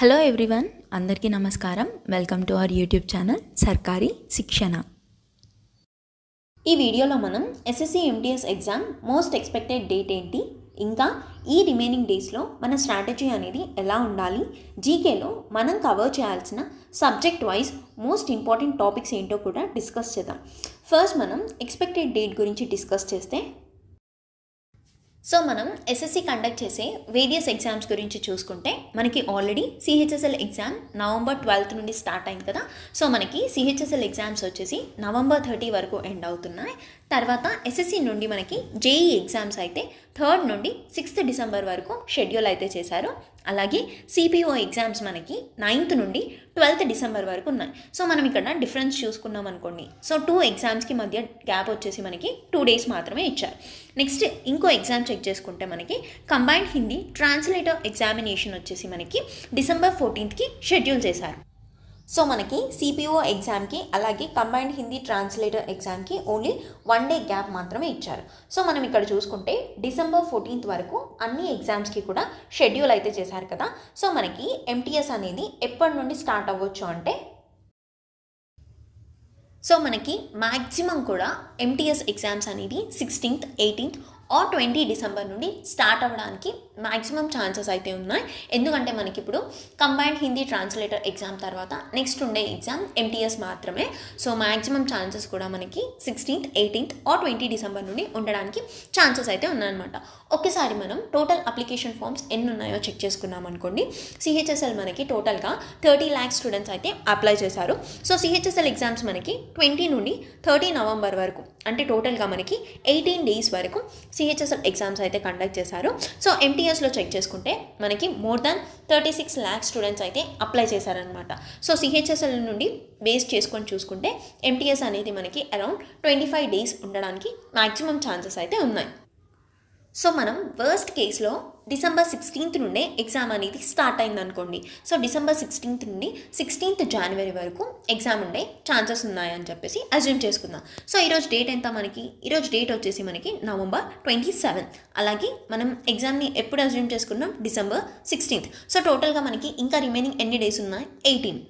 Hello everyone, అందరికీ నమస్కారం. Welcome to our YouTube channel సర్కారీ శిక్షణ. ఈ వీడియోలో మనం SSC MTS exam most expected date ఏంటి, ఇంకా ఈ రిమైనింగ్ డేస్లో మన స్ట్రాటజీ అనేది ఎలా ఉండాలి, జీకేలో మనం కవర్ చేయాల్సిన subject wise most important topics ఏంటో కూడా డిస్కస్ చేద్దాం. ఫస్ట్ మనం ఎక్స్పెక్టెడ్ డేట్ గురించి డిస్కస్ చేస్తే, సో మనం ఎస్ఎస్సి కండక్ట్ చేసే వేరియస్ ఎగ్జామ్స్ గురించి చూసుకుంటే మనకి ఆల్రెడీ సిహెచ్ఎస్ఎల్ ఎగ్జామ్ November 12 నుండి స్టార్ట్ అయింది కదా. సో మనకి సిహెచ్ఎస్ఎల్ ఎగ్జామ్స్ వచ్చేసి November 30 వరకు ఎండ్ అవుతున్నాయి. తర్వాత ఎస్ఎస్సి నుండి మనకి జేఈ ఎగ్జామ్స్ అయితే 3rd నుండి 6th December వరకు షెడ్యూల్ అయితే చేశారు. అలాగే సిపిఓ ఎగ్జామ్స్ మనకి 9th నుండి 12th December వరకు ఉన్నాయి. సో మనం ఇక్కడ డిఫరెన్స్ చూసుకున్నాం అనుకోండి. సో 2 ఎగ్జామ్స్కి మధ్య గ్యాప్ వచ్చేసి మనకి 2 days మాత్రమే ఇచ్చారు. నెక్స్ట్ ఇంకో ఎగ్జామ్ చెక్ చేసుకుంటే మనకి కంబైన్డ్ హిందీ ట్రాన్స్లేటర్ ఎగ్జామినేషన్ వచ్చేసి మనకి December 14th షెడ్యూల్ చేశారు. సో మనకి సిపిఓ ఎగ్జామ్కి అలాగే కంబైన్డ్ హిందీ ట్రాన్స్లేటర్ ఎగ్జామ్కి ఓన్లీ 1 day గ్యాప్ మాత్రమే ఇచ్చారు. సో మనం ఇక్కడ చూసుకుంటే December 14th వరకు అన్ని ఎగ్జామ్స్కి కూడా షెడ్యూల్ అయితే చేశారు కదా. సో మనకి ఎంటీఎస్ అనేది ఎప్పటి నుండి స్టార్ట్ అవ్వచ్చు అంటే, సో మనకి మ్యాక్సిమం కూడా ఎంటీఎస్ ఎగ్జామ్స్ అనేది 16th, 18th or 20 December నుండి స్టార్ట్ అవ్వడానికి మ్యాక్సిమం ఛాన్సెస్ అయితే ఉన్నాయి. ఎందుకంటే మనకి ఇప్పుడు కంబైన్డ్ హిందీ ట్రాన్స్లేటర్ ఎగ్జామ్ తర్వాత నెక్స్ట్ ఉండే ఎగ్జామ్ ఎంటీఎస్ మాత్రమే. సో మ్యాక్సిమం ఛాన్సెస్ కూడా మనకి 16th, 18th or 20 December నుండి ఉండడానికి ఛాన్సెస్ అయితే ఉన్నాయన్నమాట. ఒక్కసారి మనం టోటల్ అప్లికేషన్ ఫామ్స్ ఎన్ని ఉన్నాయో చెక్ చేసుకున్నాం అనుకోండి. సిహెచ్ఎస్ఎల్ మనకి టోటల్గా 30 lakh స్టూడెంట్స్ అయితే అప్లై చేశారు. సో సిహెచ్ఎస్ఎల్ ఎగ్జామ్స్ మనకి 20 నుండి 30 November వరకు, అంటే టోటల్గా మనకి 18 days వరకు సిహెచ్ఎస్ఎల్ ఎగ్జామ్స్ అయితే కండక్ట్ చేశారు. సో ఎంటీఎస్లో చెక్ చేసుకుంటే మనకి మోర్ దాన్ 36 lakh స్టూడెంట్స్ అయితే అప్లై చేశారనమాట. సో సిహెచ్ఎస్ఎల్ నుండి బేస్ చేసుకొని చూసుకుంటే ఎంటీఎస్ అనేది మనకి అరౌండ్ 25 days ఉండడానికి మ్యాక్సిమం ఛాన్సెస్ అయితే ఉన్నాయి. సో మనం వర్స్ట్ కేస్లో December 16th నుండే ఎగ్జామ్ అనేది స్టార్ట్ అయింది అనుకోండి. సో December 16th నుండి 16th January వరకు ఎగ్జామ్ ఉండే ఛాన్సెస్ ఉన్నాయని చెప్పేసి అజ్యూమ్ చేసుకుందాం. సో ఈరోజు డేట్ ఎంత మనకి? ఈరోజు డేట్ వచ్చేసి మనకి November 27. అలాగే మనం ఎగ్జామ్ని ఎప్పుడు అజ్యూమ్ చేసుకున్నాం? December 16th. సో టోటల్గా మనకి ఇంకా రిమైనింగ్ ఎన్ని డేస్ ఉన్నాయి? 18.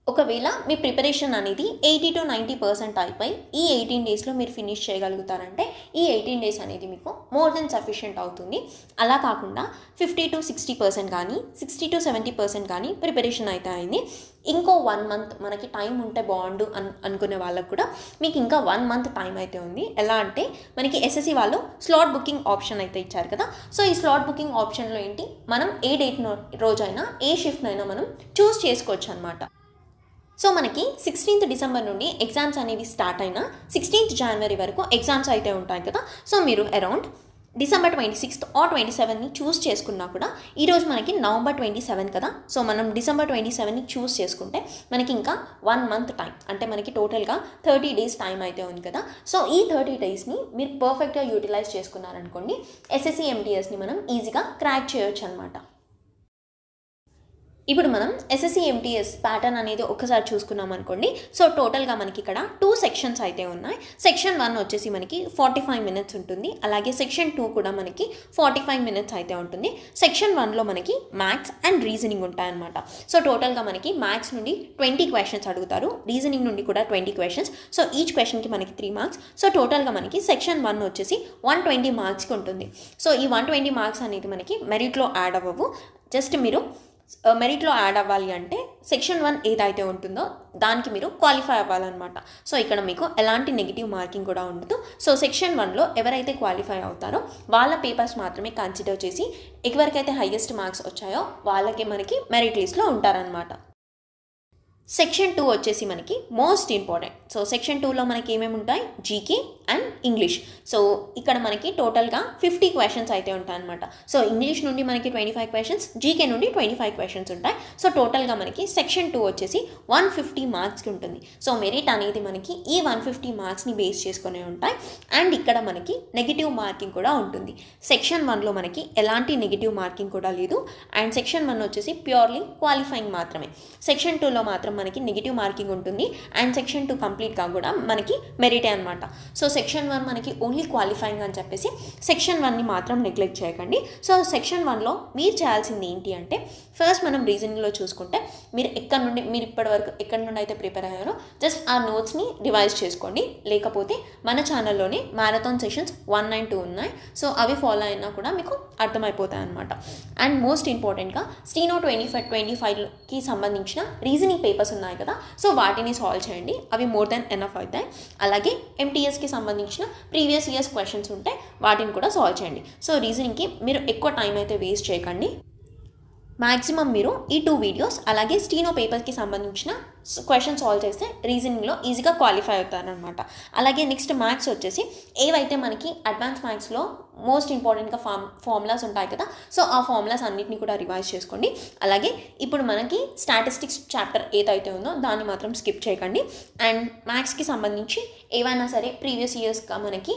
ఒకవేళ మీ ప్రిపరేషన్ అనేది 80 to 90% అయిపోయి ఈ 18 daysలో మీరు ఫినిష్ చేయగలుగుతారంటే ఈ 18 days అనేది మీకు మోర్ దెన్ సఫిషియంట్ అవుతుంది. అలా కాకుండా 50 to 60% కానీ 60 to 70% కానీ ప్రిపరేషన్ అయితే అయింది, ఇంకో 1 month మనకి టైం ఉంటే బాగుండు అనుకునే వాళ్ళకు కూడా మీకు ఇంకా 1 month టైం అయితే ఉంది. ఎలా అంటే మనకి ఎస్ఎస్సి వాళ్ళు స్లాట్ బుకింగ్ ఆప్షన్ అయితే ఇచ్చారు కదా. సో ఈ స్లాట్ బుకింగ్ ఆప్షన్లో ఏంటి, మనం ఏ డేట్ రోజైనా ఏ షిఫ్ట్నైనా మనం చూస్ చేసుకోవచ్చు అనమాట. సో మనకి 16th December నుండి ఎగ్జామ్స్ అనేవి స్టార్ట్ అయినా 16th January వరకు ఎగ్జామ్స్ అయితే ఉంటాయి కదా. సో మీరు అరౌండ్ December 26th or 27ని చూస్ చేసుకున్నా కూడా, ఈరోజు మనకి November 27 కదా. సో మనం December 27ని చూస్ చేసుకుంటే మనకి ఇంకా 1 month టైం, అంటే మనకి టోటల్గా 30 days టైం అయితే ఉంది కదా. సో ఈ 30 daysని మీరు పర్ఫెక్ట్గా యూటిలైజ్ చేసుకున్నారనుకోండి, ఎస్ఎస్సి ఎంటీఎస్ని మనం ఈజీగా క్రాక్ చేయొచ్చు అనమాట. ఇప్పుడు మనం ఎస్ఎస్సి ఎంటీఎస్ ప్యాటర్న్ అనేది ఒకసారి చూసుకున్నాం అనుకోండి. సో టోటల్గా మనకి ఇక్కడ 2 sections అయితే ఉన్నాయి. సెక్షన్ 1 వచ్చేసి మనకి 45 minutes ఉంటుంది. అలాగే సెక్షన్ 2 కూడా మనకి 45 minutes అయితే ఉంటుంది. సెక్షన్ 1లో మనకి మ్యాథ్స్ అండ్ రీజనింగ్ ఉంటాయన్నమాట. సో టోటల్గా మనకి మ్యాథ్స్ నుండి 20 questions అడుగుతారు, రీజనింగ్ నుండి కూడా 20 questions. సో ఈచ్ క్వశ్చన్కి మనకి 3 marks. సో టోటల్గా మనకి సెక్షన్ 1 వచ్చేసి 120 marksకి ఉంటుంది. సో ఈ 120 marks అనేది మనకి మెరిట్లో యాడ్ అవ్వవు. జస్ట్ మీరు మెరిట్లో యాడ్ అవ్వాలి అంటే సెక్షన్ 1 ఏదైతే ఉంటుందో దానికి మీరు క్వాలిఫై అవ్వాలన్నమాట. సో ఇక్కడ మీకు ఎలాంటి నెగిటివ్ మార్కింగ్ కూడా ఉండదు. సో సెక్షన్ 1లో ఎవరైతే క్వాలిఫై అవుతారో వాళ్ళ పేపర్స్ మాత్రమే కన్సిడర్ చేసి ఎవరికైతే హైయెస్ట్ మార్క్స్ వచ్చాయో వాళ్ళకే మనకి మెరిట్ లిస్ట్లో ఉంటారనమాట. సెక్షన్ 2 వచ్చేసి మనకి మోస్ట్ ఇంపార్టెంట్. సో సెక్షన్ 2లో మనకి ఏమేమి ఉంటాయి? GK and English. సో ఇక్కడ మనకి టోటల్గా 50 questions అయితే ఉంటాయన్నమాట. సో ఇంగ్లీష్ నుండి మనకి 25 questions, జీకే నుండి 25 questions ఉంటాయి. సో టోటల్గా మనకి సెక్షన్ 2 వచ్చేసి 150 మార్క్స్కి ఉంటుంది. సో మెరిట్ అనేది మనకి ఈ 150 మార్క్స్ని బేస్ చేసుకునే ఉంటాయి. అండ్ ఇక్కడ మనకి నెగిటివ్ మార్కింగ్ కూడా ఉంటుంది. సెక్షన్ 1లో మనకి ఎలాంటి నెగిటివ్ మార్కింగ్ కూడా లేదు. అండ్ సెక్షన్ 1 వచ్చేసి ప్యూర్లీ క్వాలిఫైయింగ్ మాత్రమే. సెక్షన్ 2లో మాత్రం మనకి నెగిటివ్ మార్కింగ్ ఉంటుంది. అండ్ సెక్షన్ 2 కంప్లీట్గా కూడా మనకి మెరిటే అనమాట. సో సెక్షన్ 1 మనకి ఓన్లీ క్వాలిఫైయింగ్ అని చెప్పేసి సెక్షన్ 1ని మాత్రం నెగ్లెక్ట్ చేయకండి. సో సెక్షన్ 1లో మీరు చేయాల్సింది ఏంటి అంటే ఫస్ట్ మనం రీజనింగ్లో చూసుకుంటే మీరు ఇప్పటివరకు ఎక్కడి నుండి అయితే ప్రిపేర్ అయ్యారో జస్ట్ ఆ నోట్స్ని రివైజ్ చేసుకోండి. లేకపోతే మన ఛానల్లోనే మ్యారథాన్ సెషన్స్ 1 and 2 ఉన్నాయి. సో అవి ఫాలో అయినా కూడా మీకు అర్థమైపోతాయి అనమాట. అండ్ మోస్ట్ ఇంపార్టెంట్గా స్టీనో 25కి సంబంధించిన రీజనింగ్ పేపర్స్ ఉన్నాయి కదా, సో వాటిని సాల్వ్ చేయండి. అవి మోర్ దెన్ ఎనఫ్ అవుతాయి. అలాగే ఎంటీఎస్కి సంబంధించిన ప్రీవియస్ ఇయర్స్ క్వశ్చన్స్ ఉంటే వాటిని కూడా సాల్వ్ చేయండి. సో రీజనింగ్కి మీరు ఎక్కువ టైం అయితే వేస్ట్ చేయకండి. మ్యాక్సిమం మీరు ఈ 2 వీడియోస్ అలాగే స్టీనో పేపర్కి సంబంధించిన క్వశ్చన్ సాల్వ్ చేస్తే రీజనింగ్లో ఈజీగా క్వాలిఫై అవుతారనమాట. అలాగే నెక్స్ట్ మ్యాథ్స్ వచ్చేసి ఏవైతే మనకి అడ్వాన్స్ మ్యాథ్స్లో మోస్ట్ ఇంపార్టెంట్గా ఫార్ములాస్ ఉంటాయి కదా, సో ఆ ఫార్ములాస్ అన్నిటిని కూడా రివైజ్ చేసుకోండి. అలాగే ఇప్పుడు మనకి స్టాటిస్టిక్స్ చాప్టర్ ఏదైతే ఉందో దాన్ని మాత్రం స్కిప్ చేయకండి. అండ్ మ్యాథ్స్కి సంబంధించి ఏవైనా సరే ప్రీవియస్ ఇయర్స్గా మనకి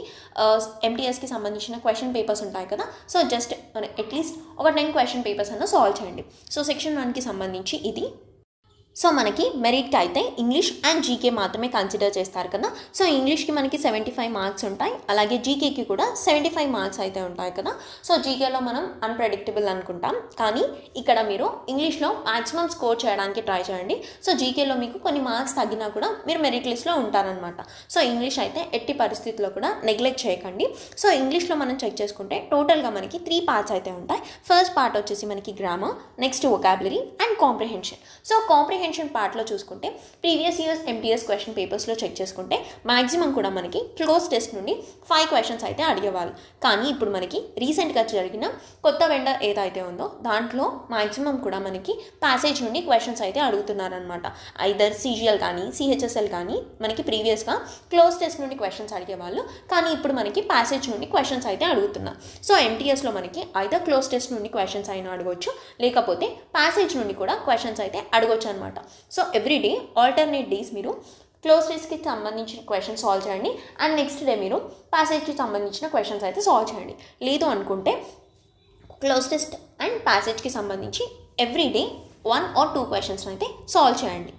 ఎంటీఎస్కి సంబంధించిన క్వశ్చన్ పేపర్స్ ఉంటాయి కదా, సో జస్ట్ అట్లీస్ట్ ఒక 10 క్వశ్చన్ పేపర్స్ అన్న సాల్వ్ చేయండి. సో సెక్షన్ 1కి సంబంధించి ఇది. సో మనకి మెరిట్కి అయితే ఇంగ్లీష్ అండ్ జీకే మాత్రమే కన్సిడర్ చేస్తారు కదా. సో ఇంగ్లీష్కి మనకి 75 మార్క్స్ ఉంటాయి. అలాగే జీకేకి కూడా 75 మార్క్స్ అయితే ఉంటాయి కదా. సో జీకేలో మనం అన్ప్రెడిక్టబుల్ అనుకుంటాం, కానీ ఇక్కడ మీరు ఇంగ్లీష్లో మ్యాక్సిమం స్కోర్ చేయడానికి ట్రై చేయండి. సో జీకేలో మీకు కొన్ని మార్క్స్ తగ్గినా కూడా మీరు మెరిట్ లిస్ట్లో ఉంటారనమాట. సో ఇంగ్లీష్ అయితే ఎట్టి పరిస్థితుల్లో కూడా నెగ్లెక్ట్ చేయకండి. సో ఇంగ్లీష్లో మనం చెక్ చేసుకుంటే టోటల్గా మనకి 3 పార్ట్స్ అయితే ఉంటాయి. ఫస్ట్ పార్ట్ వచ్చేసి మనకి grammar, next vocabulary and comprehension. So comprehension పార్ట్లో చూసుకుంటే ప్రీవియస్ ఇయర్స్ ఎంటీఎస్ క్వశ్చన్ పేపర్స్లో చెక్ చేసుకుంటే మ్యాక్సిమం కూడా మనకి క్లోజ్ టెస్ట్ నుండి 5 క్వశ్చన్స్ అయితే అడిగేవాళ్ళు. కానీ ఇప్పుడు మనకి రీసెంట్గా జరిగిన కొత్త వెండర్ ఏదైతే ఉందో దాంట్లో మ్యాక్సిమం కూడా మనకి ప్యాసేజ్ నుండి క్వశ్చన్స్ అయితే అడుగుతున్నారనమాట. ఐదర్ సిజిఎల్ కానీ సిహెచ్ఎస్ఎల్ కానీ మనకి ప్రీవియస్గా క్లోజ్ టెస్ట్ నుండి క్వశ్చన్స్ అడిగేవాళ్ళు, కానీ ఇప్పుడు మనకి ప్యాసేజ్ నుండి క్వశ్చన్స్ అయితే అడుగుతున్నారు. సో ఎంటీఎస్లో మనకి ఐదర్ క్లోజ్ టెస్ట్ నుండి క్వశ్చన్స్ అయినా అడగొచ్చు, లేకపోతే ప్యాసేజ్ నుండి కూడా క్వశ్చన్స్ అయితే అడగొచ్చు అనమాట. సో ఎవ్రీడే ఆల్టర్నేట్ డేస్ మీరు క్లోజ్ టెస్ట్కి సంబంధించిన క్వశ్చన్ సాల్వ్ చేయండి అండ్ నెక్స్ట్ డే మీరు ప్యాసేజ్కి సంబంధించిన క్వశ్చన్స్ అయితే సాల్వ్ చేయండి. లేదు అనుకుంటే క్లోజ్ టెస్ట్ అండ్ ప్యాసేజ్కి సంబంధించి ఎవ్రీడే 1 or 2 క్వశ్చన్స్ అయితే సాల్వ్ చేయండి.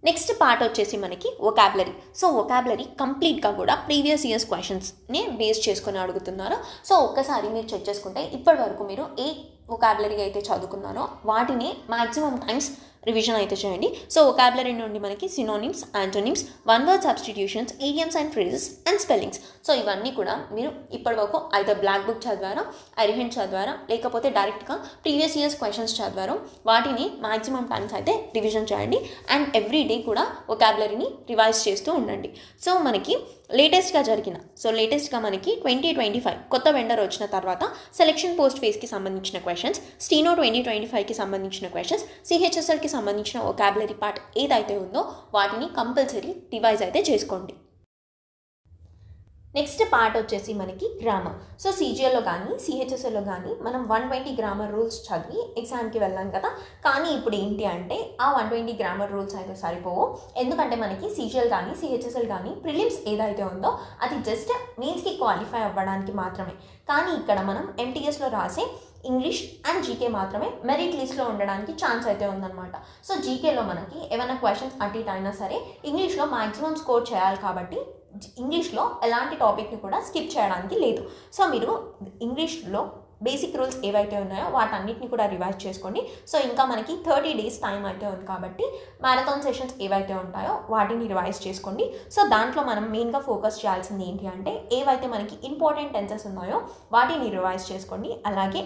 నెక్స్ట్ పార్ట్ వచ్చేసి మనకి వొకాబులరీ. సో వొకాబులరీ కంప్లీట్గా కూడా ప్రీవియస్ ఇయర్స్ క్వశ్చన్స్ని బేస్ చేసుకొని అడుగుతున్నారు. సో ఒక్కసారి మీరు చెక్ చేసుకుంటే ఇప్పటి వరకు మీరు ఏ వొకాబులరీ అయితే చదువుకున్నారో వాటిని మ్యాక్సిమం టైమ్స్ రివిజన్ అయితే చేయండి. సో వొకాబులరీ నుండి మనకి synonyms, antonyms, one word substitutions, idioms and phrases and spellings. So ఇవన్నీ కూడా మీరు ఇప్పటివరకు ఐదర్ బ్లాక్ బుక్ చదివారా, అరిహెంట్ చదివారా, లేకపోతే డైరెక్ట్గా ప్రీవియస్ ఇయర్స్ క్వశ్చన్స్ చదివారో వాటిని మ్యాక్సిమం టైమ్స్ అయితే రివిజన్ చేయండి అండ్ ఎవ్రీ డే కూడా వొకాబులరీని రివైజ్ చేస్తూ ఉండండి. సో మనకి లేటెస్ట్గా మనకి 2025 కొత్త వెండర్ వచ్చిన తర్వాత సెలెక్షన్ పోస్ట్ ఫేజ్కి సంబంధించిన క్వశ్చన్స్, స్టీనో 2025కి సంబంధించిన క్వశ్చన్స్, సిహెచ్ఎస్ఎల్కి సంబంధించిన వొకాబులరీ పార్ట్ ఏదైతే ఉందో వాటిని కంపల్సరీ రివైజ్ అయితే చేసుకోండి. నెక్స్ట్ పార్ట్ వచ్చేసి మనకి గ్రామర్. సో సీజీఎల్లో కానీ సిహెచ్ఎస్ఎల్లో కానీ మనం 120 గ్రామర్ రూల్స్ చదివి ఎగ్జామ్కి వెళ్ళాం కదా, కానీ ఇప్పుడు ఏంటి అంటే ఆ 120 గ్రామర్ రూల్స్ అయితే సరిపోవు. ఎందుకంటే మనకి సీజీఎల్ కానీ సిహెచ్ఎస్ఎల్ కానీ ప్రిలిమ్స్ ఏదైతే ఉందో అది జస్ట్ మెయిన్స్కి క్వాలిఫై అవ్వడానికి మాత్రమే. కానీ ఇక్కడ మనం ఎంటీఎస్లో రాసే ఇంగ్లీష్ అండ్ జీకే మాత్రమే మెరిట్ లిస్ట్లో ఉండడానికి ఛాన్స్ అయితే ఉందన్నమాట. సో జీకేలో మనకి ఏమైనా క్వశ్చన్స్ అటు ఇటు అయినా సరే ఇంగ్లీష్లో మ్యాక్సిమం స్కోర్ చేయాలి కాబట్టి ఇంగ్లీష్లో ఎలాంటి టాపిక్ని కూడా స్కిప్ చేయడానికి లేదు. సో మీరు ఇంగ్లీష్లో బేసిక్ రూల్స్ ఏవైతే ఉన్నాయో వాటన్నిటిని కూడా రివైజ్ చేసుకోండి. సో ఇంకా మనకి 30 days టైం అయితే ఉంది కాబట్టి మ్యారథాన్ సెషన్స్ ఏవైతే ఉంటాయో వాటిని రివైజ్ చేసుకోండి. సో దాంట్లో మనం మెయిన్గా ఫోకస్ చేయాల్సింది ఏంటి అంటే ఏవైతే మనకి ఇంపార్టెంట్ టెన్సెస్ ఉన్నాయో వాటిని రివైజ్ చేసుకోండి. అలాగే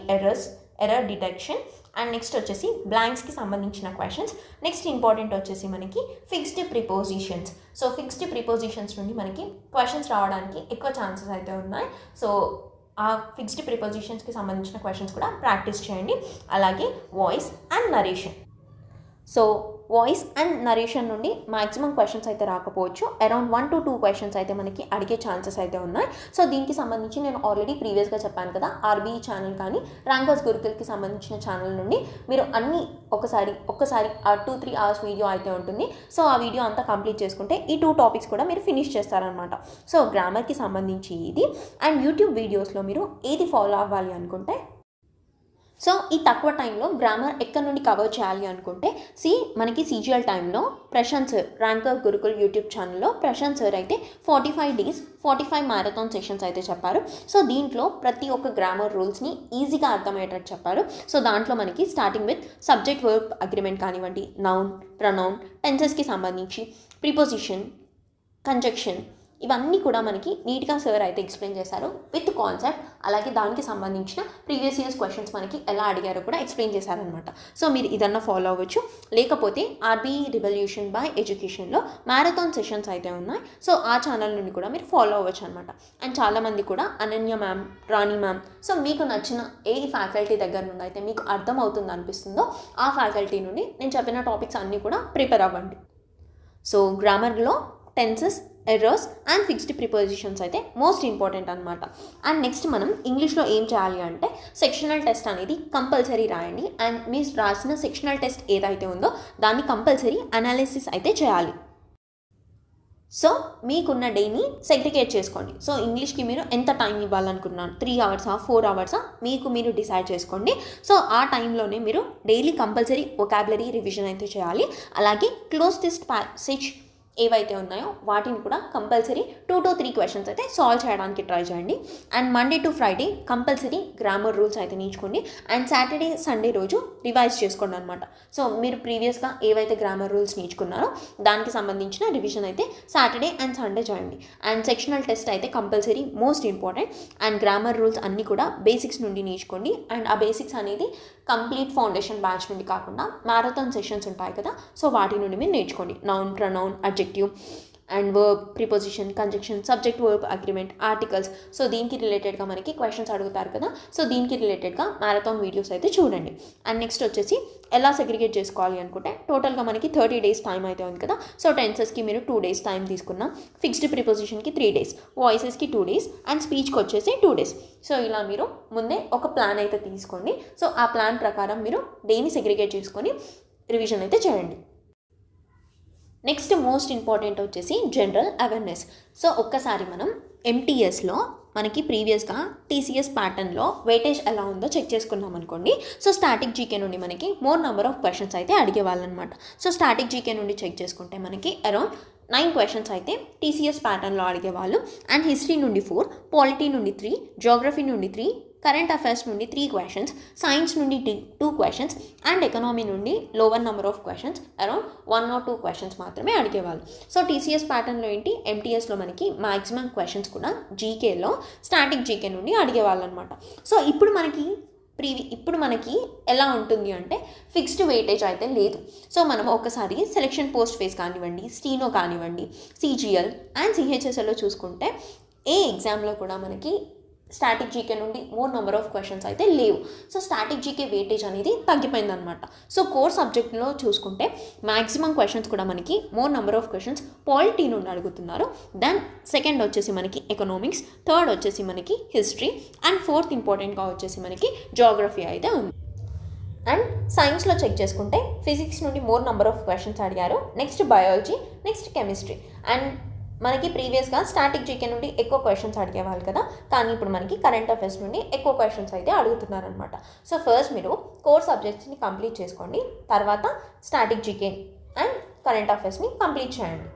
ఎర్రర్ డిటెక్షన్ అండ్ నెక్స్ట్ వచ్చేసి బ్లాంక్స్కి సంబంధించిన క్వశ్చన్స్. నెక్స్ట్ ఇంపార్టెంట్ వచ్చేసి మనకి fixed prepositions. So fixed prepositions నుండి మనకి క్వశ్చన్స్ రావడానికి ఎక్కువ ఛాన్సెస్ అయితే ఉన్నాయి. సో ఆ ఫిక్స్డ్ ప్రిపోజిషన్స్కి సంబంధించిన క్వశ్చన్స్ కూడా ప్రాక్టీస్ చేయండి. అలాగే voice and narration. So voice and narration నుండి మ్యాక్సిమం క్వశ్చన్స్ అయితే రాకపోవచ్చు, అరౌండ్ 1 to 2 క్వశ్చన్స్ అయితే మనకి అడిగే ఛాన్సెస్ అయితే ఉన్నాయి. సో దీనికి సంబంధించి నేను ఆల్రెడీ ప్రీవియస్గా చెప్పాను కదా, ఆర్బీ ఛానల్ కానీ ర్యాంకర్స్ గురుకుల్కి సంబంధించిన ఛానల్ నుండి మీరు అన్నీ ఒక్కసారి 2-3 hours వీడియో అయితే ఉంటుంది. సో ఆ వీడియో అంతా కంప్లీట్ చేసుకుంటే ఈ 2 టాపిక్స్ కూడా మీరు ఫినిష్ చేస్తారనమాట. సో గ్రామర్కి సంబంధించి ఇది. అండ్ యూట్యూబ్ వీడియోస్లో మీరు ఏది ఫాలో అవ్వాలి అనుకుంటే సో ఈ తక్కువ టైంలో గ్రామర్ ఎక్కడి నుండి కవర్ చేయాలి అనుకుంటే మనకి CGL టైంలో Prashanth sir ranker Gurukul YouTube ఛానల్లో ప్రశాంత్ సార్ అయితే 45 days 45 మ్యారథాన్ సెషన్స్ అయితే చెప్పారు. సో దీంట్లో ప్రతి ఒక్క గ్రామర్ రూల్స్ని ఈజీగా అర్థమయ్యేటట్టు చెప్పారు. సో దాంట్లో మనకి starting with subject verb agreement కానివ్వండి, నౌన్, ప్రొనౌన్, టెన్సెస్కి సంబంధించి ప్రిపోజిషన్, కంజంక్షన్ ఇవన్నీ కూడా మనకి నీట్గా సార్ అయితే ఎక్స్ప్లెయిన్ చేశారు విత్ కాన్సెప్ట్. అలాగే దానికి సంబంధించిన ప్రీవియస్ ఇయర్స్ క్వశ్చన్స్ మనకి ఎలా అడిగారో కూడా ఎక్స్ప్లెయిన్ చేశారనమాట. సో మీరు ఇదన్నా ఫాలో అవ్వచ్చు. లేకపోతే RBE రివల్యూషన్ బై ఎడ్యుకేషన్లో మ్యారథాన్ సెషన్స్ అయితే ఉన్నాయి. సో ఆ ఛానల్ నుండి కూడా మీరు ఫాలో అవ్వచ్చు అనమాట. అండ్ చాలామంది కూడా అనన్య మ్యామ్, రాణి మ్యామ్, సో మీకు నచ్చిన ఏ ఫ్యాకల్టీ దగ్గర నుండి అయితే మీకు అర్థం అవుతుంది అనిపిస్తుందో ఆ ఫ్యాకల్టీ నుండి నేను చెప్పిన టాపిక్స్ అన్నీ కూడా ప్రిపేర్ అవ్వండి. సో గ్రామర్లో tenses, errors and fixed prepositions అయితే మోస్ట్ ఇంపార్టెంట్ అనమాట. అండ్ నెక్స్ట్ మనం ఇంగ్లీష్లో ఏం చేయాలి అంటే సెక్షనల్ టెస్ట్ అనేది కంపల్సరీ రాయండి. అండ్ మీరు రాసిన సెక్షనల్ టెస్ట్ ఏదైతే ఉందో దాన్ని కంపల్సరీ అనాలిసిస్ అయితే చేయాలి. సో మీకున్న డేని సెగ్రిగేట్ చేసుకోండి. సో ఇంగ్లీష్కి మీరు ఎంత టైం ఇవ్వాలనుకున్నారు, 3 hours 4 hours మీరు డిసైడ్ చేసుకోండి. సో ఆ టైంలోనే మీరు డైలీ కంపల్సరీ వొకాబులరీ రివిజన్ అయితే చేయాలి. అలాగే క్లోజ్ టెస్ట్ ప్యాసేజ్ ఏవైతే ఉన్నాయో వాటిని కూడా కంపల్సరీ 2 to 3 questions అయితే సాల్వ్ చేయడానికి ట్రై చేయండి. And Monday to Friday compulsory grammar rules అయితే నేర్చుకోండి. అండ్ సాటర్డే, సండే రోజు రివైజ్ చేసుకోండి అనమాట. సో మీరు ప్రీవియస్గా ఏవైతే గ్రామర్ రూల్స్ నేర్చుకున్నారో దానికి సంబంధించిన రివిజన్ అయితే సాటర్డే అండ్ సండే చేయండి. అండ్ సెక్షనల్ టెస్ట్ అయితే compulsory most important. And grammar rules అన్నీ కూడా బేసిక్స్ నుండి నేర్చుకోండి. అండ్ ఆ బేసిక్స్ అనేది కంప్లీట్ ఫౌండేషన్ బ్యాచ్ నుండి కాకుండా మ్యారథాన్ సెషన్స్ ఉంటాయి కదా, సో వాటి నుండి మీరు నేర్చుకోండి. Noun, pronoun, adjective and verb, preposition, conjunction, subject verb agreement, articles. So దీనికి రిలేటెడ్గా మనకి క్వశ్చన్స్ అడుగుతారు కదా, సో దీనికి రిలేటెడ్గా మ్యారథాన్ వీడియోస్ అయితే చూడండి. అండ్ నెక్స్ట్ వచ్చేసి ఎలా సెగ్రిగేట్ చేసుకోవాలి అనుకుంటే టోటల్గా మనకి 30 days టైం అయితే ఉంది కదా. సో టెన్సెస్కి మీరు 2 days టైం తీసుకున్నాం, ఫిక్స్డ్ ప్రిపోజిషన్కి 3 days, వాయిసెస్కి 2 days అండ్ స్పీచ్కి వచ్చేసి 2 days. సో ఇలా మీరు ముందే ఒక ప్లాన్ అయితే తీసుకోండి. సో ఆ ప్లాన్ ప్రకారం మీరు డేని సెగ్రిగేట్ చేసుకొని రివిజన్ అయితే చేయండి. నెక్స్ట్ మోస్ట్ ఇంపార్టెంట్ వచ్చేసి జనరల్ అవేర్నెస్. సో ఒక్కసారి మనం MTSలో మనకి ప్రీవియస్గా TCS ప్యాటర్న్లో వెయిటేజ్ ఎలా ఉందో చెక్ చేసుకున్నాం అనుకోండి. సో స్టాటిక్ జీకే నుండి మనకి మోర్ నెంబర్ ఆఫ్ క్వశ్చన్స్ అయితే అడిగేవాళ్ళు అనమాట. సో స్టాటిక్ జీకే నుండి చెక్ చేసుకుంటే మనకి అరౌండ్ 9 questions అయితే TCS ప్యాటర్న్లో అడిగేవాళ్ళు. అండ్ హిస్టరీ నుండి 4, పాలిటీ నుండి 3, జోగ్రఫీ నుండి 3, కరెంట్ అఫైర్స్ నుండి 3 questions, సైన్స్ నుండి 2 questions అండ్ ఎకనామీ నుండి lower number of questions around 1 or 2 questions మాత్రమే అడిగేవాళ్ళు. సో TCS ప్యాటర్న్లో ఏంటి, MTSలో మనకి మ్యాక్సిమం క్వశ్చన్స్ కూడా జీకేలో స్టాటిక్ జీకే నుండి అడిగేవాళ్ళు అనమాట. సో ఇప్పుడు మనకి ఎలా ఉంటుంది అంటే ఫిక్స్డ్ వెయిటేజ్ అయితే లేదు. సో మనం ఒకసారి సెలక్షన్ పోస్ట్ ఫేస్ కానివ్వండి, స్టీనో కానివ్వండి, CGL అండ్ CHSLలో చూసుకుంటే ఏ ఎగ్జామ్లో కూడా మనకి స్టాటిక్ జీకే నుండి మోర్ నెంబర్ ఆఫ్ క్వశ్చన్స్ అయితే లేవు. సో స్టాటిక్ జీకే వెయిటేజ్ అనేది తగ్గిపోయింది అనమాట. సో కోర్ సబ్జెక్ట్లో చూసుకుంటే మ్యాక్సిమం క్వశ్చన్స్ కూడా మనకి more number of questions polity నుండి అడుగుతున్నారు. దెన్ సెకండ్ వచ్చేసి మనకి ఎకనామిక్స్, థర్డ్ వచ్చేసి మనకి హిస్టరీ అండ్ ఫోర్త్ ఇంపార్టెంట్గా వచ్చేసి మనకి జోగ్రఫీ అయితే ఉంది. అండ్ సైన్స్లో చెక్ చేసుకుంటే ఫిజిక్స్ నుండి మోర్ నెంబర్ ఆఫ్ క్వశ్చన్స్ అడిగారు. Next biology, next chemistry. And మనకి ప్రీవియస్గా స్టాటిక్ జీకే నుండి ఎక్కువ క్వశ్చన్స్ అడిగేవాళ్ళు కదా, కానీ ఇప్పుడు మనకి కరెంట్ అఫైర్స్ నుండి ఎక్కువ క్వశ్చన్స్ అయితే అడుగుతున్నారనమాట. సో ఫస్ట్ మీరు కోర్ సబ్జెక్ట్స్ని కంప్లీట్ చేసుకోండి, తర్వాత స్టాటిక్ జీకే అండ్ కరెంట్ అఫైర్స్ని కంప్లీట్ చేయండి.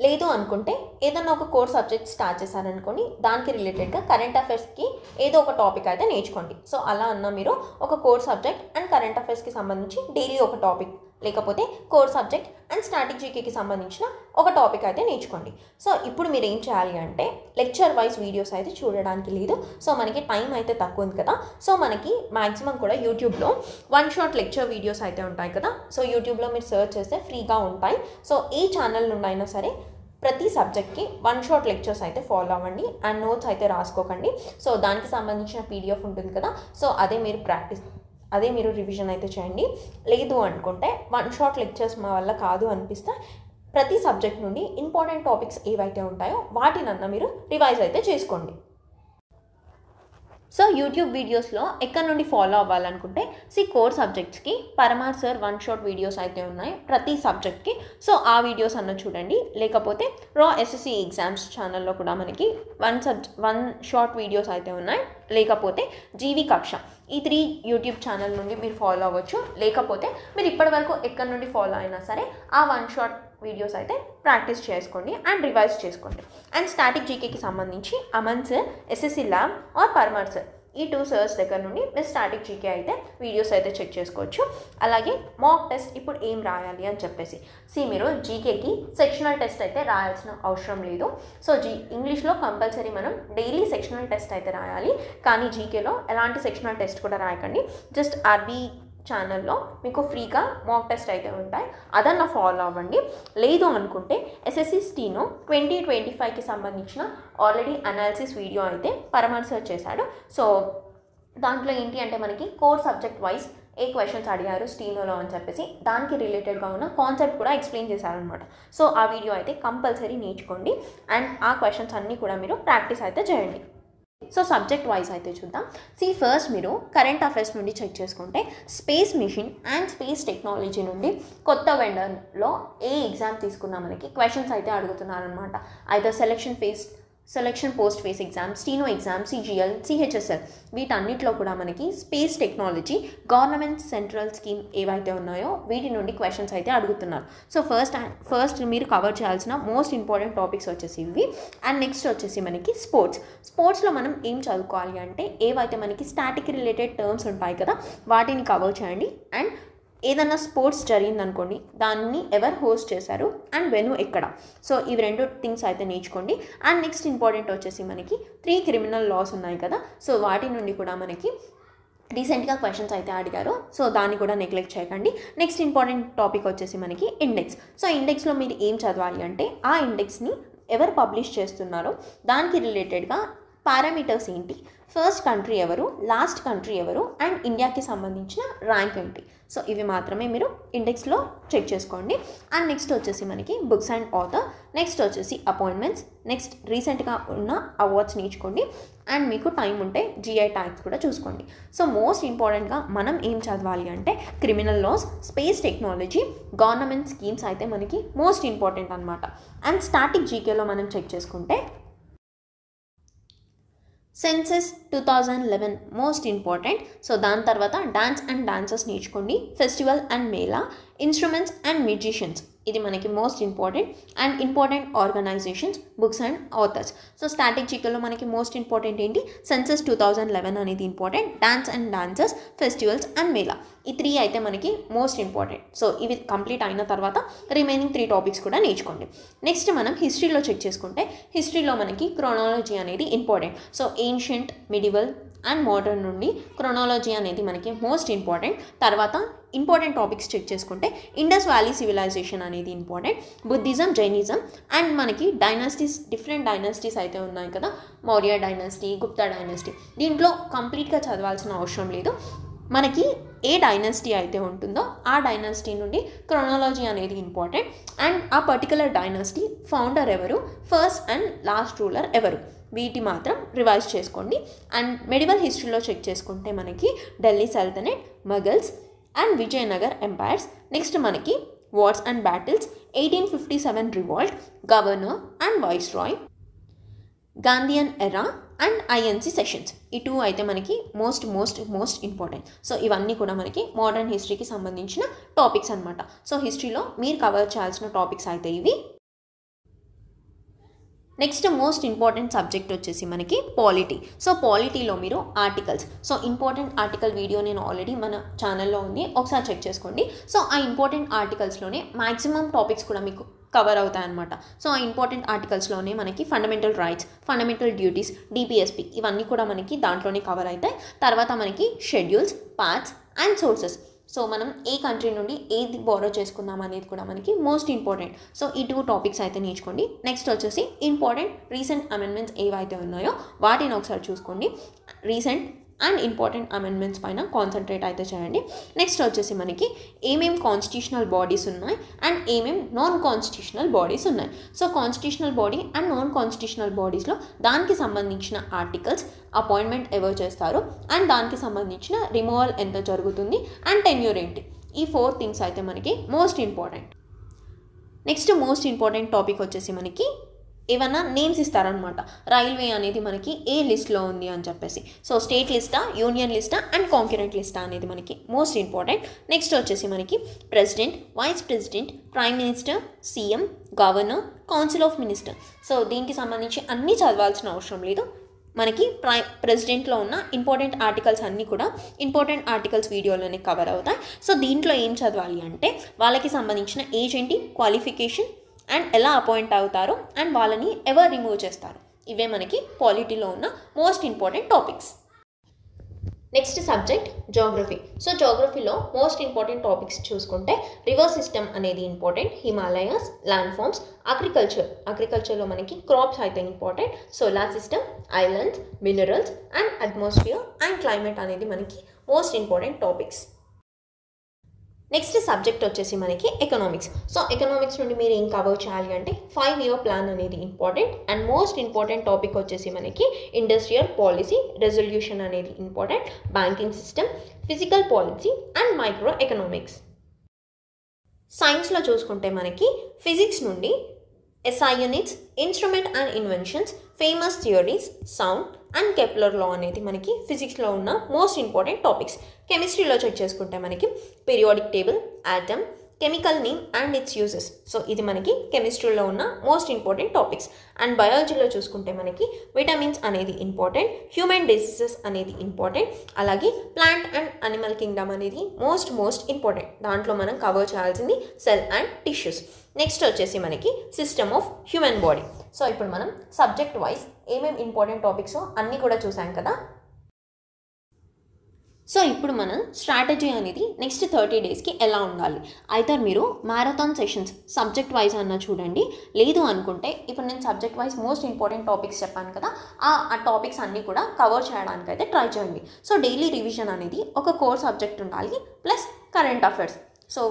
లేదు అనుకుంటే ఏదన్నా ఒక కోర్ సబ్జెక్ట్ స్టార్ట్ చేశారనుకోండి, దానికి రిలేటెడ్గా కరెంట్ అఫైర్స్కి ఏదో ఒక టాపిక్ అయితే నేర్చుకోండి. సో అలా అన్న మీరు ఒక కోర్ సబ్జెక్ట్ అండ్ కరెంట్ అఫైర్స్కి సంబంధించి డైలీ ఒక టాపిక్, లేకపోతే కోర్ సబ్జెక్ట్ అండ్ స్టాటిక్ జీకేకి సంబంధించిన ఒక టాపిక్ అయితే నేర్చుకోండి. సో ఇప్పుడు మీరు ఏం చేయాలి అంటే లెక్చర్ వైజ్ వీడియోస్ అయితే చూడడానికి లేదు. సో మనకి టైం అయితే తక్కువ ఉంది కదా, సో మనకి మ్యాక్సిమం కూడా యూట్యూబ్లో 1 shot లెక్చర్ వీడియోస్ అయితే ఉంటాయి కదా. సో యూట్యూబ్లో మీరు సెర్చ్ చేస్తే ఫ్రీగా ఉంటాయి. సో ఏ ఛానల్ నుండి అయినా సరే ప్రతి సబ్జెక్ట్కి 1 shot లెక్చర్స్ అయితే ఫాలో అవ్వండి అండ్ నోట్స్ అయితే రాసుకోకండి. సో దానికి సంబంధించిన PDF ఉంటుంది కదా, సో అదే మీరు రివిజన్ అయితే చేయండి. లేదు అనుకుంటే 1 shot లెక్చర్స్ మా వల్ల కాదు అనిపిస్తే ప్రతి సబ్జెక్ట్ నుండి ఇంపార్టెంట్ టాపిక్స్ ఏవైతే ఉంటాయో వాటినన్నా మీరు రివైజ్ అయితే చేసుకోండి. సో యూట్యూబ్ వీడియోస్లో ఎక్కడ నుండి ఫాలో అవ్వాలనుకుంటే కోర్ సబ్జెక్ట్స్కి Parmar sir one shot videos అయితే ఉన్నాయి ప్రతి సబ్జెక్ట్కి. సో ఆ వీడియోస్ అన్న చూడండి. లేకపోతే రా ఎస్ఎస్సి ఎగ్జామ్స్ ఛానల్లో కూడా మనకి వన్ షార్ట్ వీడియోస్ అయితే ఉన్నాయి. లేకపోతే జీవి కక్ష, ఈ 3 యూట్యూబ్ ఛానల్ నుండి మీరు ఫాలో అవ్వచ్చు. లేకపోతే మీరు ఇప్పటివరకు ఎక్కడి నుండి ఫాలో అయినా సరే ఆ వన్ షాట్ వీడియోస్ అయితే ప్రాక్టీస్ చేసుకోండి అండ్ రివైజ్ చేసుకోండి. అండ్ స్టాటిక్ జీకేకి సంబంధించి Aman sir, SSC lab or Parmar sir, ఈ 2 సర్స్ దగ్గర నుండి మీరు స్టాటిక్ జీకే అయితే వీడియోస్ అయితే చెక్ చేసుకోవచ్చు. అలాగే మాక్ టెస్ట్ ఇప్పుడు ఏం రాయాలి అని చెప్పేసి మీరు జీకేకి సెక్షనల్ టెస్ట్ అయితే రాయాల్సిన అవసరం లేదు. సో ఇంగ్లీష్లో కంపల్సరీ మనం డైలీ సెక్షనల్ టెస్ట్ అయితే రాయాలి. కానీ జీకేలో ఎలాంటి సెక్షనల్ టెస్ట్ కూడా రాయకండి. జస్ట్ ఆర్బీ ఛానల్లో మీకు ఫ్రీగా మాక్ టెస్ట్ అయితే ఉంటాయి, అదన్నా ఫాలో అవ్వండి. లేదు అనుకుంటే ఎస్ఎస్సి స్టీనో 2025కి సంబంధించిన ఆల్రెడీ అనాలిసిస్ వీడియో అయితే పరమార్ సార్ చేశాడు. సో దాంట్లో ఏంటి అంటే మనకి కోర్ సబ్జెక్ట్ వైజ్ ఏ క్వశ్చన్స్ అడిగారు స్టీనోలో అని చెప్పేసి దానికి రిలేటెడ్గా ఉన్న కాన్సెప్ట్ కూడా ఎక్స్ప్లెయిన్ చేశారనమాట. సో ఆ వీడియో అయితే కంపల్సరీ నేర్చుకోండి అండ్ ఆ క్వశ్చన్స్ అన్నీ కూడా మీరు ప్రాక్టీస్ అయితే చేయండి. సో సబ్జెక్ట్ వైజ్ అయితే చూద్దాం. ఫస్ట్ మీరు కరెంట్ అఫైర్స్ నుండి చెక్ చేసుకుంటే space machine and space technology నుండి కొత్త వెండర్లో ఏ ఎగ్జామ్ తీసుకున్నా మనకి క్వశ్చన్స్ అయితే అడుగుతున్నారనమాట. అయితే selection post phase exam, steno exam, CGL, CHSL వీటన్నిటిలో కూడా మనకి space technology government central scheme ఏవైతే ఉన్నాయో వీటి నుండి క్వశ్చన్స్ అయితే అడుగుతున్నారు. సో ఫస్ట్ మీరు కవర్ చేయాల్సిన మోస్ట్ ఇంపార్టెంట్ టాపిక్స్ వచ్చేసి ఇవి. అండ్ నెక్స్ట్ వచ్చేసి మనకి స్పోర్ట్స్లో మనం ఏం చదువుకోవాలి అంటే ఏవైతే మనకి స్టాటిక్ రిలేటెడ్ టర్మ్స్ ఉంటాయి కదా వాటిని కవర్ చేయండి. అండ్ ఏదన్నా స్పోర్ట్స్ జరిగిందనుకోండి దాన్ని ఎవరు హోస్ట్ చేశారు అండ్ వెను ఎక్కడ, సో ఇవి 2 థింగ్స్ అయితే నేర్చుకోండి. అండ్ నెక్స్ట్ ఇంపార్టెంట్ వచ్చేసి మనకి 3 క్రిమినల్ లాస్ ఉన్నాయి కదా, సో వాటి నుండి కూడా మనకి రీసెంట్గా క్వశ్చన్స్ అయితే అడిగారు. సో దాన్ని కూడా నెగ్లెక్ట్ చేయకండి. నెక్స్ట్ ఇంపార్టెంట్ టాపిక్ వచ్చేసి మనకి ఇండెక్స్. సో ఇండెక్స్లో మీరు ఏం చదవాలి అంటే ఆ ఇండెక్స్ని ఎవరు పబ్లిష్ చేస్తున్నారో దానికి రిలేటెడ్గా పారామీటర్స్ ఏంటి, ఫస్ట్ కంట్రీ ఎవరు, లాస్ట్ కంట్రీ ఎవరు, అండ్ ఇండియాకి సంబంధించిన ర్యాంక్ ఏంటి. సో ఇవి మాత్రమే మీరు ఇండెక్స్లో చెక్ చేసుకోండి. అండ్ నెక్స్ట్ వచ్చేసి మనకి బుక్స్ అండ్ ఆథర్, నెక్స్ట్ వచ్చేసి అపాయింట్మెంట్స్, నెక్స్ట్ రీసెంట్గా ఉన్న అవార్డ్స్ నేర్చుకోండి. అండ్ మీకు టైం ఉంటే జిఐ ట్యాగ్స్ కూడా చూసుకోండి. సో మోస్ట్ ఇంపార్టెంట్గా మనం ఏం చదవాలి అంటే criminal laws, space technology, government schemes అయితే మనకి మోస్ట్ ఇంపార్టెంట్ అనమాట. అండ్ స్టాటిక్ జీకేలో మనం చెక్ చేసుకుంటే సెన్సెస్ 2011 మోస్ట్ ఇంపార్టెంట్. సో దాని తర్వాత డాన్స్ అండ్ డాన్సర్స్ నేర్చుకోండి. Festival and mela, instruments and musicians ఇది మనకి most important. And important organisations, books and authors. So static జీకేలో మనకి మోస్ట్ ఇంపార్టెంట్ ఏంటి, సెన్సెస్ 2011 అనేది important, dance and dancers, festivals and mela ఈ 3 అయితే మనకి మోస్ట్ ఇంపార్టెంట్. సో ఇవి కంప్లీట్ అయిన తర్వాత రిమైనింగ్ 3 టాపిక్స్ కూడా నేర్చుకోండి. నెక్స్ట్ మనం హిస్టరీలో చెక్ చేసుకుంటే హిస్టరీలో మనకి క్రోనాలజీ అనేది important. So ancient, medieval and modern నుండి క్రోనాలజీ అనేది మనకి మోస్ట్ ఇంపార్టెంట్. తర్వాత ఇంపార్టెంట్ టాపిక్స్ చెక్ చేసుకుంటే ఇండస్ వ్యాలీ సివిలైజేషన్ అనేది ఇంపార్టెంట్, బుద్ధిజం, జైనిజం అండ్ మనకి డైనాసిటీస్, డిఫరెంట్ డైనాసిటీస్ అయితే ఉన్నాయి కదా, మౌర్య డైనాసిటీ, గుప్తా డైనాసిటీ. దీంట్లో కంప్లీట్గా చదవాల్సిన అవసరం లేదు. మనకి ఏ డైనాసిటీ అయితే ఉంటుందో ఆ డైనాసిటీ నుండి క్రోనాలజీ అనేది ఇంపార్టెంట్. అండ్ ఆ పర్టికులర్ డైనాసిటీ ఫౌండర్ ఎవరు, ఫస్ట్ అండ్ లాస్ట్ రూలర్ ఎవరు, వీటి మాత్రం రివైజ్ చేసుకోండి. అండ్ మెడివల్ హిస్టరీలో చెక్ చేసుకుంటే మనకి Delhi sultanate, Mughals and Vijayanagar empires. Next మనకి wars and battles, 1857 revolt, governor and viceroy, Gandhian era and INC sessions. ఈ 2 అయితే మనకి మోస్ట్ ఇంపార్టెంట్. సో ఇవన్నీ కూడా మనకి మోడర్న్ హిస్టరీకి సంబంధించిన టాపిక్స్ అనమాట. సో హిస్టరీలో మీరు కవర్ చేయాల్సిన టాపిక్స్ అయితే ఇవి. నెక్స్ట్ మోస్ట్ ఇంపార్టెంట్ సబ్జెక్ట్ వచ్చేసి మనకి పాలిటీ. సో పాలిటీలో మీరు articles, so important article video నేను ఆల్రెడీ మన ఛానల్లో ఉంది, ఒకసారి చెక్ చేసుకోండి. సో ఆ ఇంపార్టెంట్ ఆర్టికల్స్లోనే మ్యాక్సిమం టాపిక్స్ కూడా మీకు కవర్ అవుతాయి అనమాట. సో ఆ ఇంపార్టెంట్ ఆర్టికల్స్లోనే మనకి fundamental rights, fundamental duties, DPSP ఇవన్నీ కూడా మనకి దాంట్లోనే కవర్ అవుతాయి. తర్వాత మనకి schedules, parts and sources. So మనం ఏ కంట్రీ నుండి ఏది బారో చేసుకుందాం అనేది కూడా మనకి మోస్ట్ ఇంపార్టెంట్. సో ఈ 2 టాపిక్స్ అయితే నేర్చుకోండి. నెక్స్ట్ వచ్చేసి ఇంపార్టెంట్ రీసెంట్ అమెండ్మెంట్స్ ఏవైతే ఉన్నాయో వాటిని ఒకసారి చూసుకోండి. రీసెంట్ అండ్ ఇంపార్టెంట్ అమెండ్మెంట్స్ పైన కాన్సన్ట్రేట్ అయితే చేయండి. నెక్స్ట్ వచ్చేసి మనకి ఏమేం కాన్స్టిట్యూషనల్ బాడీస్ ఉన్నాయి అండ్ ఏమేం నాన్ కాన్స్టిట్యూషనల్ బాడీస్ ఉన్నాయి. So constitutional body and non constitutional బాడీస్లో దానికి సంబంధించిన ఆర్టికల్స్, అపాయింట్మెంట్ ఎవరు చేస్తారు అండ్ దానికి సంబంధించిన రిమూవల్ ఎంత జరుగుతుంది అండ్ టెన్యూర్ ఏంటి, ఈ 4 థింగ్స్ అయితే మనకి most important. Next most important topic వచ్చేసి మనకి ఏమన్నా నేమ్స్ ఇస్తారనమాట. రైల్వే అనేది మనకి ఏ లిస్ట్లో ఉంది అని చెప్పేసి. సో స్టేట్ లిస్టా, యూనియన్ లిస్టా అండ్ కాంకరెంట్ లిస్టా అనేది మనకి మోస్ట్ ఇంపార్టెంట్. నెక్స్ట్ వచ్చేసి మనకి president, vice president, prime minister, CM, governor, council of minister. సో దీనికి సంబంధించి అన్నీ చదవాల్సిన అవసరం లేదు. మనకి ప్రెసిడెంట్లో ఉన్న ఇంపార్టెంట్ ఆర్టికల్స్ అన్నీ కూడా ఇంపార్టెంట్ ఆర్టికల్స్ వీడియోలోనే కవర్ అవుతాయి. సో దీంట్లో ఏం చదవాలి అంటే వాళ్ళకి సంబంధించిన ఏజ్ ఏంటి, క్వాలిఫికేషన్ అండ్ ఎలా అపాయింట్ అవుతారు అండ్ వాళ్ళని ఎవరు రిమూవ్ చేస్తారు, ఇవే మనకి పాలిటీలో ఉన్న most important topics. Next subject geography. So జోగ్రఫీలో మోస్ట్ ఇంపార్టెంట్ టాపిక్స్ చూసుకుంటే రివర్ సిస్టమ్ అనేది ఇంపార్టెంట్, హిమాలయాస్, ల్యాండ్ ఫార్మ్స్, అగ్రికల్చర్లో మనకి క్రాప్స్ అయితే important, solar system, islands, minerals and atmosphere and climate అనేది మనకి most important topics. Next subject వచ్చేసి మనకి ఎకనామిక్స్. సో ఎకనామిక్స్ నుండి మీరు ఏం కవర్ చేయాలి అంటే 5-year ప్లాన్ అనేది important and most important topic వచ్చేసి మనకి ఇండస్ట్రియల్ పాలసీ రెజల్యూషన్ అనేది important, banking system, physical policy and micro economics. సైన్స్లో చూసుకుంటే మనకి ఫిజిక్స్ నుండి SI units, instrument and inventions, famous theories, sound and Kepler law అనేది మనకి ఫిజిక్స్లో ఉన్న మోస్ట్ ఇంపార్టెంట్ టాపిక్స్. కెమిస్ట్రీలో చెక్ చేసుకుంటే మనకి periodic table, atom, chemical name and its uses. So ఇది మనకి కెమిస్ట్రీలో ఉన్న మోస్ట్ ఇంపార్టెంట్ టాపిక్స్. అండ్ బయాలజీలో చూసుకుంటే మనకి విటమిన్స్ అనేది ఇంపార్టెంట్, హ్యూమన్ డిసీజెస్ అనేది ఇంపార్టెంట్, అలాగే ప్లాంట్ అండ్ అనిమల్ కింగ్డమ్ అనేది మోస్ట్ ఇంపార్టెంట్. దాంట్లో మనం కవర్ చేయాల్సింది సెల్ అండ్ టిష్యూస్. నెక్స్ట్ వచ్చేసి మనకి system of human body. So ఇప్పుడు మనం సబ్జెక్ట్ వైజ్ ఏమేమి ఇంపార్టెంట్ టాపిక్స్ అన్నీ కూడా చూసాం కదా. సో ఇప్పుడు మనం స్ట్రాటజీ అనేది నెక్స్ట్ 30 డేస్కి ఎలా ఉండాలి. అయితే మీరు మ్యారథాన్ సెషన్స్ సబ్జెక్ట్ వైజ్ అన్న చూడండి, లేదు అనుకుంటే ఇప్పుడు నేను subject wise most important topics చెప్పాను కదా, ఆ టాపిక్స్ అన్నీ కూడా కవర్ చేయడానికి అయితే ట్రై చేయండి. సో డైలీ రివిజన్ అనేది ఒక కోర్ సబ్జెక్ట్ ఉండాలి ప్లస్ కరెంట్ అఫైర్స్. సో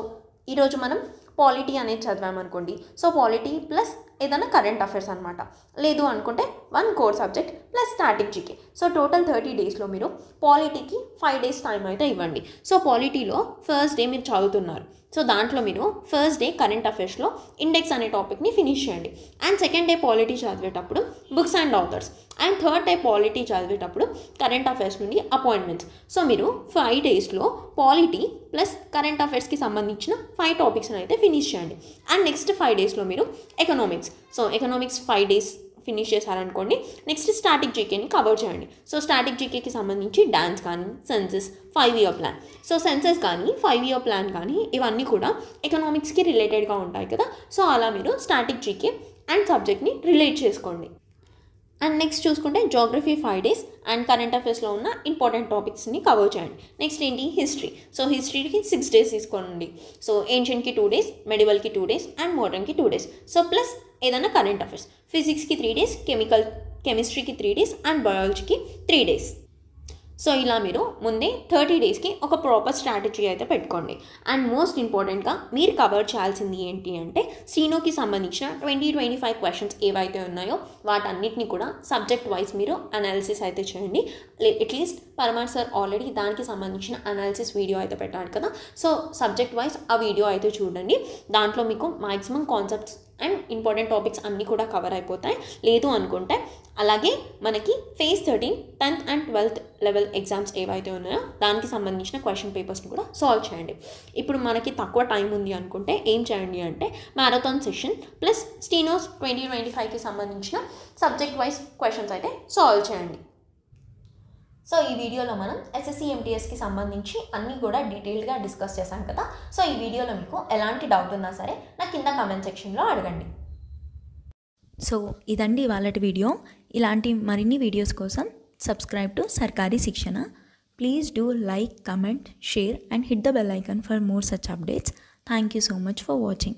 ఈరోజు మనం పాలిటీ అనేది చదివామనుకోండి, సో పాలిటీ ప్లస్ ఏదైనా కరెంట్ అఫైర్స్ అనమాట. లేదు అనుకుంటే 1 core subject plus static GK. So total 30 డేస్లో మీరు పాలిటీకి 5 డేస్ టైం అయితే ఇవ్వండి. సో పాలిటీలో ఫస్ట్ డే మీరు చదువుతున్నారు, సో దాంట్లో మీరు ఫస్ట్ డే కరెంట్ అఫైర్స్లో ఇండెక్స్ అనే టాపిక్ని ఫినిష్ చేయండి. అండ్ సెకండ్ డే పాలిటీ చదివేటప్పుడు books and authors, and third day polity చదివేటప్పుడు కరెంట్ అఫైర్స్ నుండి అపాయింట్మెంట్స్. సో మీరు 5 డేస్లో పాలిటీ ప్లస్ కరెంట్ అఫైర్స్కి సంబంధించిన 5 టాపిక్స్ని అయితే ఫినిష్ చేయండి. అండ్ నెక్స్ట్ 5 డేస్లో మీరు economics, so economics 5 days finish చేశారనుకోండి, నెక్స్ట్ స్టాటిక్ జీకేని కవర్ చేయండి. సో స్టాటిక్ జీకేకి సంబంధించి డాన్స్ కానీ, senses, 5-year plan. So senses కానీ 5-year ప్లాన్ కానీ ఇవన్నీ కూడా ఎకనామిక్స్కి రిలేటెడ్గా ఉంటాయి కదా. సో అలా మీరు స్టాటిక్ జీకే అండ్ సబ్జెక్ట్ని రిలేట్ చేసుకోండి. అండ్ నెక్స్ట్ చూసుకుంటే జోగ్రఫీ 5 డేస్ అండ్ కరెంట్ అఫైర్స్లో ఉన్న ఇంపార్టెంట్ టాపిక్స్ని కవర్ చేయండి. నెక్స్ట్ ఏంటి, హిస్టరీ. సో హిస్టరీకి 6 డేస్ తీసుకోండి. సో ఏన్షియంట్కి 2 డేస్, మెడివల్కి 2 డేస్ అండ్ మోడర్న్కి 2 డేస్. సో ప్లస్ ఏదైనా కరెంట్ అఫైర్స్. ఫిజిక్స్కి 3 డేస్, కెమిస్ట్రీకి 3 డేస్ అండ్ బయాలజీకి 3 డేస్. సో ఇలా మీరు ముందే 30 డేస్కి ఒక ప్రాపర్ స్ట్రాటజీ అయితే పెట్టుకోండి. అండ్ మోస్ట్ ఇంపార్టెంట్గా మీరు కవర్ చేయాల్సింది ఏంటి అంటే సీనోకి సంబంధించిన 20-25 క్వశ్చన్స్ ఏవైతే ఉన్నాయో వాటన్నిటిని కూడా సబ్జెక్ట్ వైజ్ మీరు అనాలిసిస్ అయితే చేయండి. అట్లీస్ట్ పరమార్ సార్ ఆల్రెడీ దానికి సంబంధించిన అనాలిసిస్ వీడియో అయితే పెట్టాడు కదా. సో సబ్జెక్ట్ వైజ్ ఆ వీడియో అయితే చూడండి. దాంట్లో మీకు maximum concepts and important topics అన్నీ కూడా కవర్ అయిపోతాయి. లేదు అనుకుంటే అలాగే మనకి phase 13 10th and 12th level exams ఏవైతే ఉన్నాయో దానికి సంబంధించిన క్వశ్చన్ పేపర్స్ని కూడా సాల్వ్ చేయండి. ఇప్పుడు మనకి తక్కువ టైం ఉంది అనుకుంటే ఏం చేయండి అంటే మ్యారథాన్ సెషన్ ప్లస్ స్టీనోస్ 2025కి సంబంధించిన సబ్జెక్ట్ వైజ్ క్వశ్చన్స్ అయితే సాల్వ్ చేయండి. సో ఈ వీడియోలో మనం SSC MTSకి సంబంధించి అన్నీ కూడా డీటెయిల్గా డిస్కస్ చేశాం కదా. సో ఈ వీడియోలో మీకు ఎలాంటి డౌట్ ఉన్నా సరే నా కింద కామెంట్ సెక్షన్లో అడగండి. సో ఇదండి ఇవాళటి వీడియో. ఇలాంటి మరిన్ని వీడియోస్ కోసం సబ్స్క్రైబ్ టు సర్కారీ శిక్షణ. Please do like, comment, share and hit the bell icon for more such updates. Thank you so much for watching.